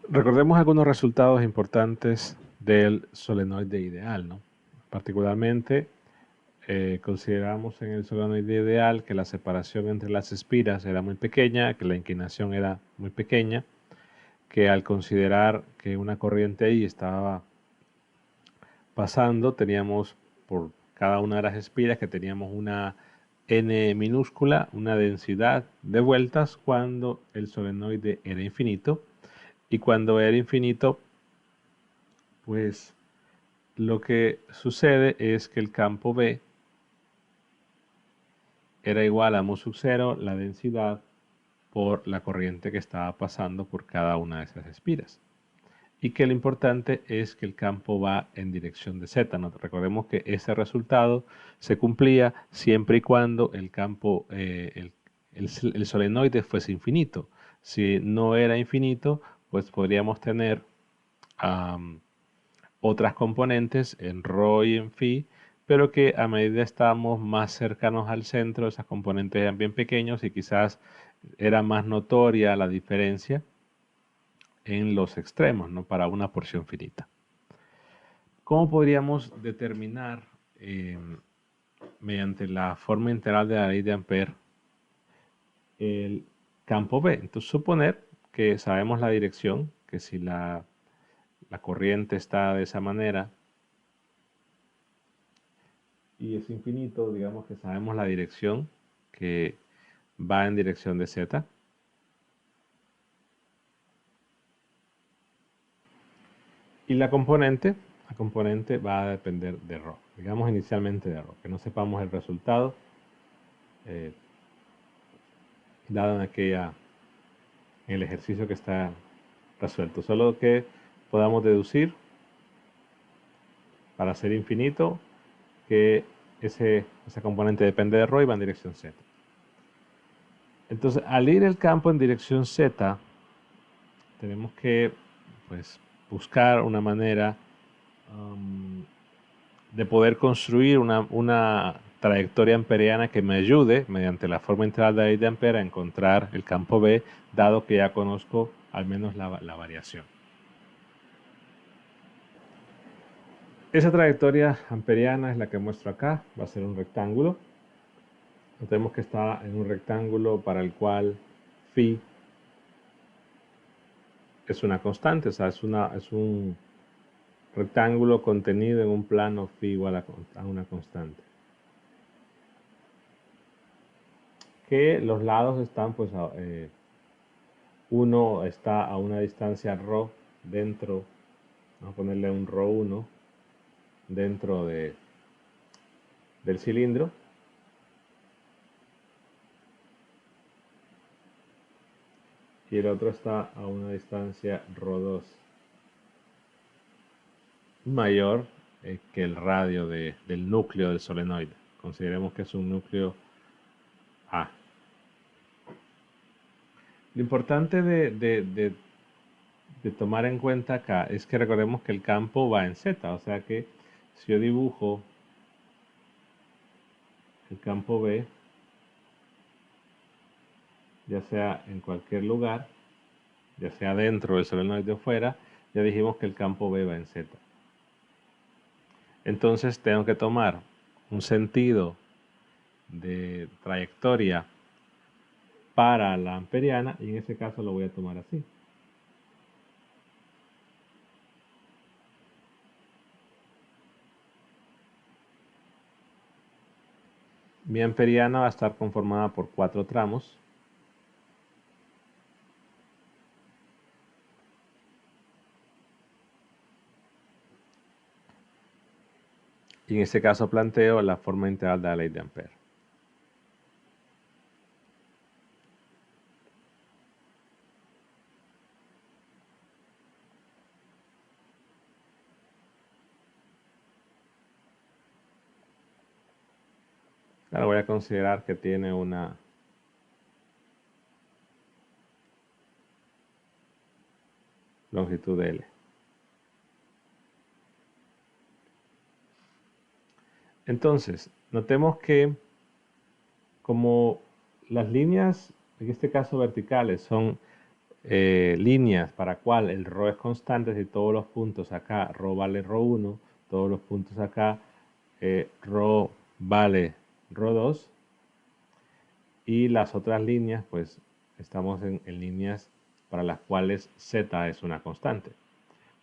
Recordemos algunos resultados importantes del solenoide ideal, ¿no? Particularmente, consideramos en el solenoide ideal que la separación entre las espiras era muy pequeña, que la inclinación era muy pequeña, que al considerar que una corriente ahí estaba pasando, teníamos por cada una de las espiras que teníamos una n minúscula, una densidad de vueltas cuando el solenoide era infinito. Y cuando era infinito, pues lo que sucede es que el campo B era igual a mu sub 0, la densidad, por la corriente que estaba pasando por cada una de esas espiras. Y que lo importante es que el campo va en dirección de z. ¿No? Recordemos que ese resultado se cumplía siempre y cuando el campo, el solenoide fuese infinito. Si no era infinito, pues podríamos tener otras componentes en ρ y en phi, pero que a medida estamos más cercanos al centro, esas componentes eran bien pequeños y quizás era más notoria la diferencia en los extremos, ¿no? Para una porción finita. ¿Cómo podríamos determinar eh, mediante la forma integral de la ley de Ampère el campo B? Entonces suponer que sabemos la dirección, que si la corriente está de esa manera y es infinito, digamos que sabemos la dirección que va en dirección de z. Y la componente va a depender de ρ. Digamos inicialmente de ρ, que no sepamos el resultado eh, dado en el ejercicio que está resuelto. Solo que podamos deducir para ser infinito que esa componente depende de ρ y va en dirección z. Entonces, al ir el campo en dirección z, tenemos que pues, buscar una manera de poder construir una trayectoria amperiana que me ayude, mediante la forma integral de la ley de Ampère, a encontrar el campo B, dado que ya conozco al menos la variación. Esa trayectoria amperiana es la que muestro acá, va a ser un rectángulo. Notemos que está en un rectángulo para el cual phi es una constante, o sea, es un rectángulo contenido en un plano phi igual a una constante. Que los lados están, pues, uno está a una distancia ρ dentro, vamos a ponerle un ρ1 dentro del cilindro. Y el otro está a una distancia ρ2 mayor que el radio del núcleo del solenoide. Consideremos que es un núcleo A. Lo importante de tomar en cuenta acá es que recordemos que el campo va en Z, o sea que si yo dibujo el campo B, ya sea en cualquier lugar, ya sea dentro del solenoide o fuera, ya dijimos que el campo B va en Z. Entonces tengo que tomar un sentido de trayectoria para la amperiana y en ese caso lo voy a tomar así. Mi amperiana va a estar conformada por 4 tramos. Y en este caso planteo la forma integral de la ley de Ampère. Ahora voy a considerar que tiene una longitud L. Entonces, notemos que como las líneas, en este caso verticales, son líneas para cual el ρ es constante, si todos los puntos acá ρ vale ρ1, todos los puntos acá ρ vale ρ2, y las otras líneas pues estamos en líneas para las cuales z es una constante.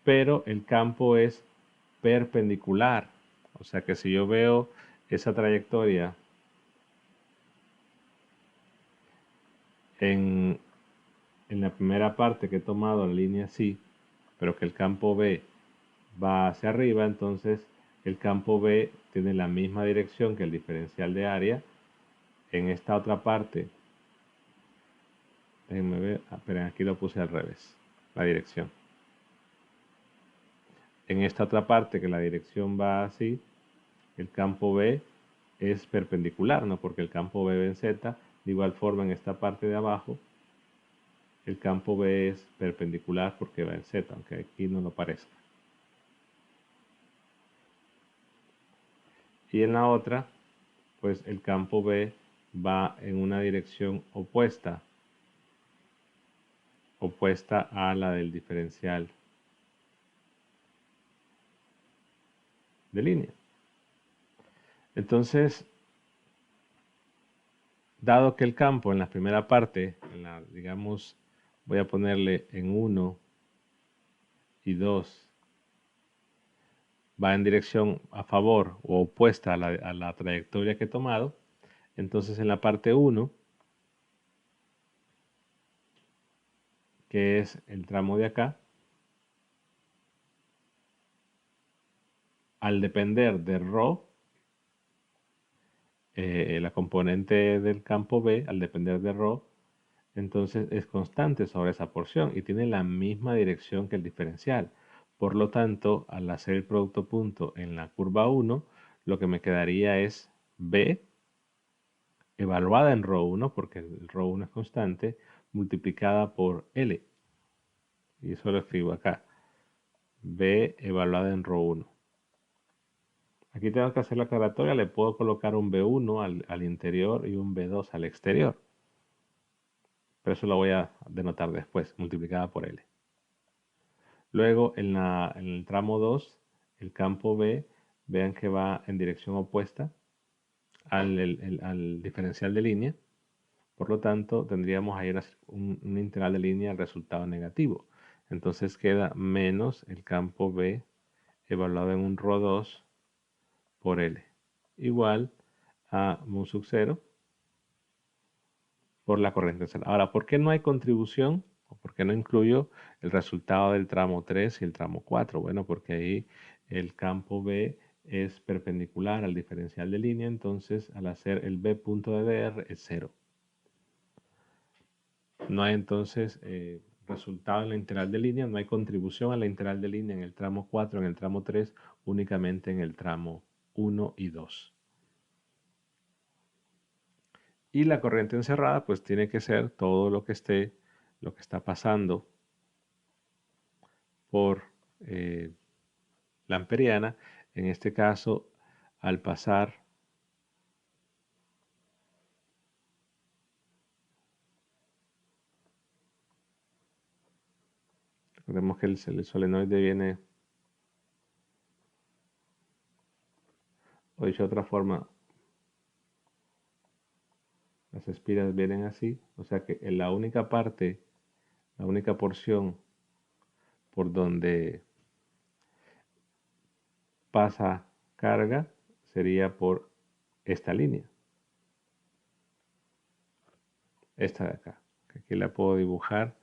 Pero el campo es perpendicular, o sea que si yo veo esa trayectoria en la primera parte que he tomado la línea así, pero que el campo B va hacia arriba, entonces el campo B tiene la misma dirección que el diferencial de área. En esta otra parte, déjenme ver, pero aquí lo puse al revés, la dirección. En esta otra parte que la dirección va así, el campo B es perpendicular, ¿no? Porque el campo B en Z, de igual forma en esta parte de abajo, el campo B es perpendicular porque va en Z, aunque aquí no lo parezca. Y en la otra, pues el campo B va en una dirección opuesta a la del diferencial de línea. Entonces, dado que el campo en la primera parte, digamos, voy a ponerle en 1 y 2, va en dirección a favor o opuesta a la trayectoria que he tomado, entonces en la parte 1, que es el tramo de acá, al depender de ρ, la componente del campo B, al depender de ρ, entonces es constante sobre esa porción y tiene la misma dirección que el diferencial. Por lo tanto, al hacer el producto punto en la curva 1, lo que me quedaría es B evaluada en ρ1, porque el ρ1 es constante, multiplicada por L. Y eso lo escribo acá. B evaluada en ρ1. Aquí tengo que hacer la aclaratoria, le puedo colocar un B1 al interior y un B2 al exterior. Pero eso lo voy a denotar después, multiplicada por L. Luego en el tramo 2, el campo B, vean que va en dirección opuesta al diferencial de línea. Por lo tanto, tendríamos ahí un integral de línea al resultado negativo. Entonces queda menos el campo B evaluado en un ρ2 por L, igual a mu sub 0 por la corriente encerrada. Ahora, ¿por qué no hay contribución? ¿O por qué no incluyo el resultado del tramo 3 y el tramo 4? Bueno, porque ahí el campo B es perpendicular al diferencial de línea, entonces al hacer el B punto de DR es 0. No hay entonces resultado en la integral de línea, no hay contribución a la integral de línea en el tramo 4, en el tramo 3, únicamente en el tramo 1 y 2. Y la corriente encerrada pues tiene que ser todo lo que está pasando por la amperiana, en este caso al pasar recordemos que el solenoide viene, o dicho de otra forma, las espiras vienen así, o sea que en la única parte, la única porción por donde pasa carga sería por esta línea, esta de acá, que aquí la puedo dibujar.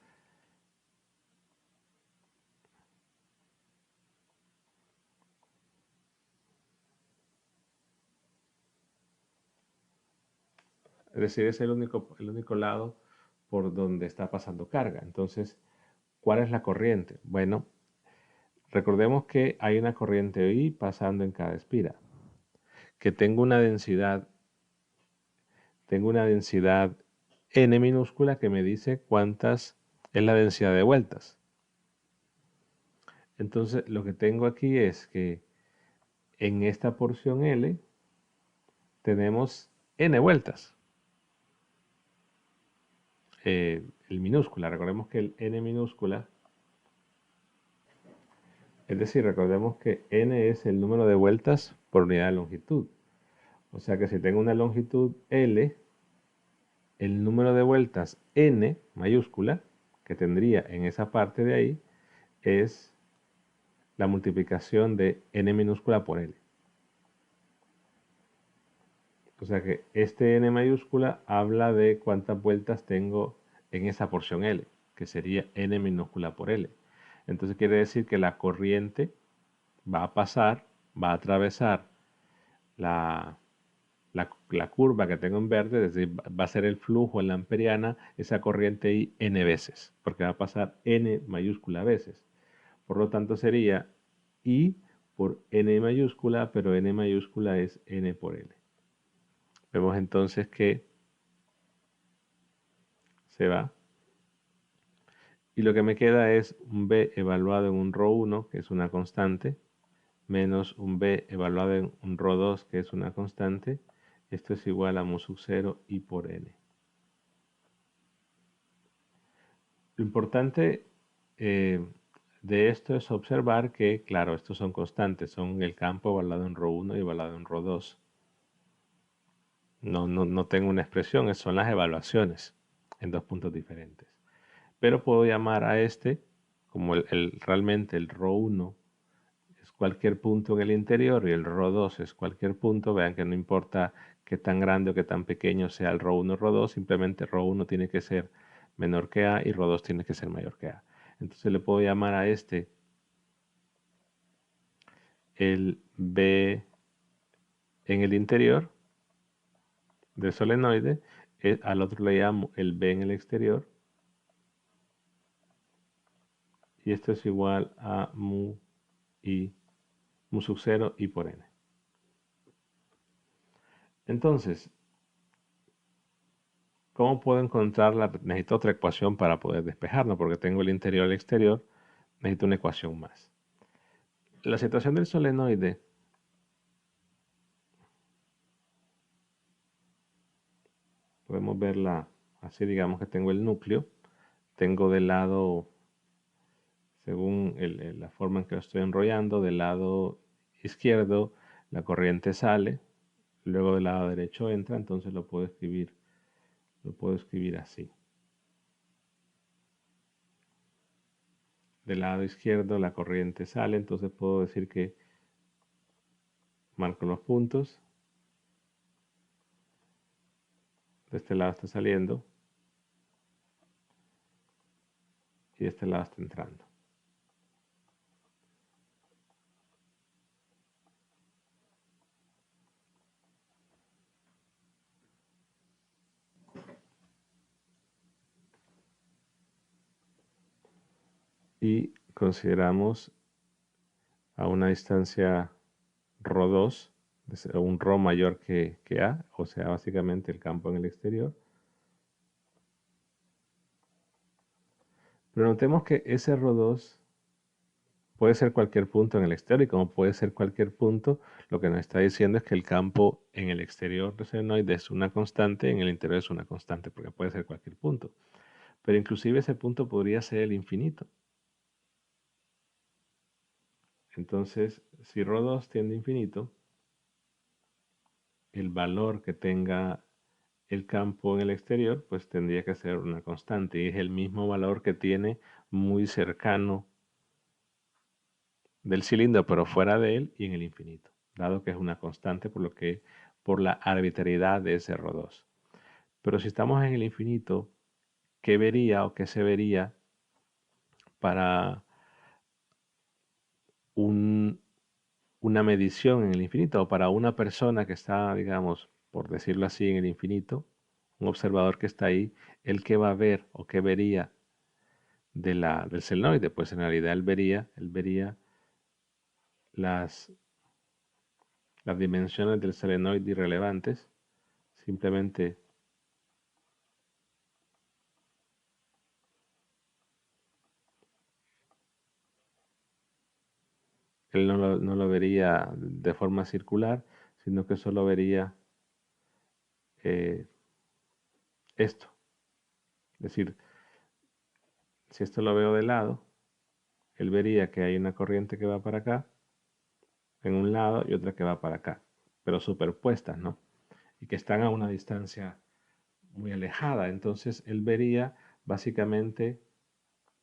Es decir, es el único lado por donde está pasando carga. Entonces, ¿cuál es la corriente? Bueno, recordemos que hay una corriente I pasando en cada espira, que tengo una densidad n minúscula que me dice cuántas es la densidad de vueltas. Entonces, lo que tengo aquí es que en esta porción L tenemos n vueltas. el minúscula. Recordemos que el n minúscula, es decir, recordemos que n es el número de vueltas por unidad de longitud. O sea que si tengo una longitud L, el número de vueltas n mayúscula que tendría en esa parte de ahí es la multiplicación de n minúscula por L. O sea que este n mayúscula habla de cuántas vueltas tengo en esa porción L, que sería n minúscula por L. Entonces quiere decir que la corriente va a pasar, va a atravesar la, la curva que tengo en verde, es decir, va a ser el flujo en la amperiana, esa corriente I n veces, porque va a pasar n mayúscula veces. Por lo tanto sería I por n mayúscula, pero n mayúscula es n por L. Vemos entonces que se va. Y lo que me queda es un B evaluado en un ρ1, que es una constante, menos un B evaluado en un ρ2, que es una constante. Esto es igual a mu sub 0 I por N. Lo importante de esto es observar que, claro, estos son constantes, son el campo evaluado en ρ1 y evaluado en ρ2. No tengo una expresión, son las evaluaciones en dos puntos diferentes. Pero puedo llamar a este, como realmente el ρ1 es cualquier punto en el interior y el ρ2 es cualquier punto, vean que no importa qué tan grande o qué tan pequeño sea el ρ1 o ρ2, simplemente ρ1 tiene que ser menor que A y ρ2 tiene que ser mayor que A. Entonces le puedo llamar a este el B en el interior del solenoide, al otro le llamo el B en el exterior, y esto es igual a mu sub 0 I por N. Entonces, ¿cómo puedo encontrarla? Necesito otra ecuación para poder despejarlo, porque tengo el interior y el exterior, necesito una ecuación más. La situación del solenoide podemos verla así, digamos que tengo el núcleo, tengo del lado, según la forma en que lo estoy enrollando, del lado izquierdo la corriente sale, luego del lado derecho entra, entonces lo puedo escribir así. Del lado izquierdo la corriente sale, entonces puedo decir que marco los puntos. De este lado está saliendo y de este lado está entrando. Y consideramos a una distancia ρ2, un ρ mayor que A, o sea, básicamente el campo en el exterior. Pero notemos que ese ρ2 puede ser cualquier punto en el exterior, y como puede ser cualquier punto, lo que nos está diciendo es que el campo en el exterior del solenoide es una constante, en el interior es una constante, porque puede ser cualquier punto. Pero inclusive ese punto podría ser el infinito. Entonces, si ρ2 tiende a infinito, el valor que tenga el campo en el exterior, pues tendría que ser una constante, y es el mismo valor que tiene muy cercano del cilindro, pero fuera de él y en el infinito, dado que es una constante, por la arbitrariedad de ese ρ2. Pero si estamos en el infinito, ¿qué vería o qué se vería para una medición en el infinito, o para una persona que está, digamos, por decirlo así, en el infinito, un observador que está ahí, él qué va a ver o qué vería del solenoide? Pues en realidad él vería las, las dimensiones del solenoide irrelevantes, simplemente él no lo vería de forma circular, sino que solo vería esto, Es decir, si esto lo veo de lado, él vería que hay una corriente que va para acá, en un lado, y otra que va para acá, pero superpuestas, ¿no? Y que están a una distancia muy alejada. Entonces él vería básicamente,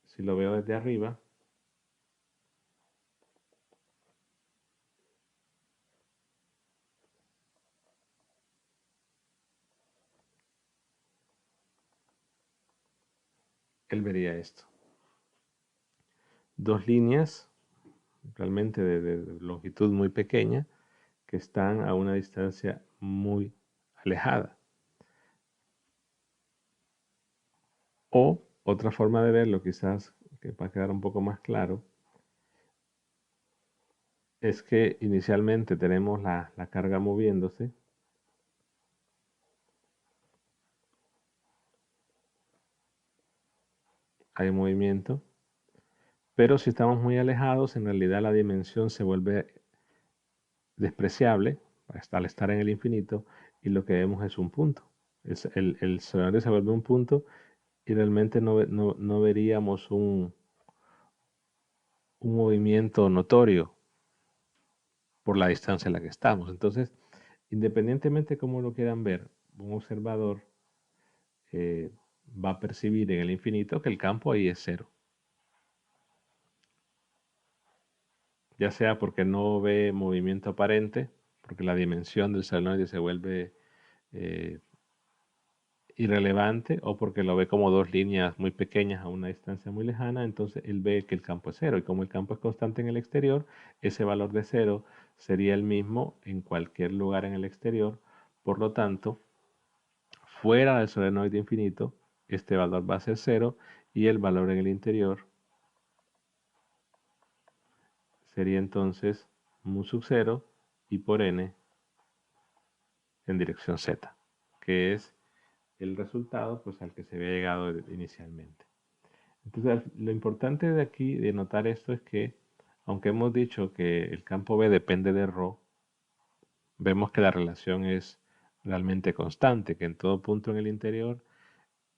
si lo veo desde arriba, él vería esto. Dos líneas realmente de longitud muy pequeña que están a una distancia muy alejada. O otra forma de verlo, quizás que para quedar un poco más claro, es que inicialmente tenemos la carga moviéndose, hay movimiento, pero si estamos muy alejados, en realidad la dimensión se vuelve despreciable al estar en el infinito y lo que vemos es un punto. El solenoide se vuelve un punto y realmente no veríamos un movimiento notorio por la distancia en la que estamos. Entonces, independientemente de cómo lo quieran ver, un observador va a percibir en el infinito que el campo ahí es cero. Ya sea porque no ve movimiento aparente, porque la dimensión del solenoide se vuelve eh, irrelevante, o porque lo ve como dos líneas muy pequeñas a una distancia muy lejana, entonces él ve que el campo es cero. Y como el campo es constante en el exterior, ese valor de cero sería el mismo en cualquier lugar en el exterior. Por lo tanto, fuera del solenoide infinito, este valor va a ser cero y el valor en el interior sería entonces mu sub 0 y por n en dirección z, que es el resultado pues, al que se había llegado inicialmente. Entonces, lo importante de aquí, de notar esto, es que, aunque hemos dicho que el campo B depende de ρ, vemos que la relación es realmente constante, que en todo punto en el interior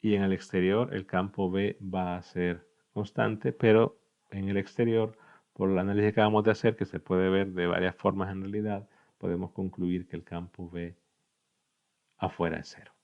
y en el exterior el campo B va a ser constante, pero en el exterior, por el análisis que acabamos de hacer, que se puede ver de varias formas en realidad, podemos concluir que el campo B afuera es cero.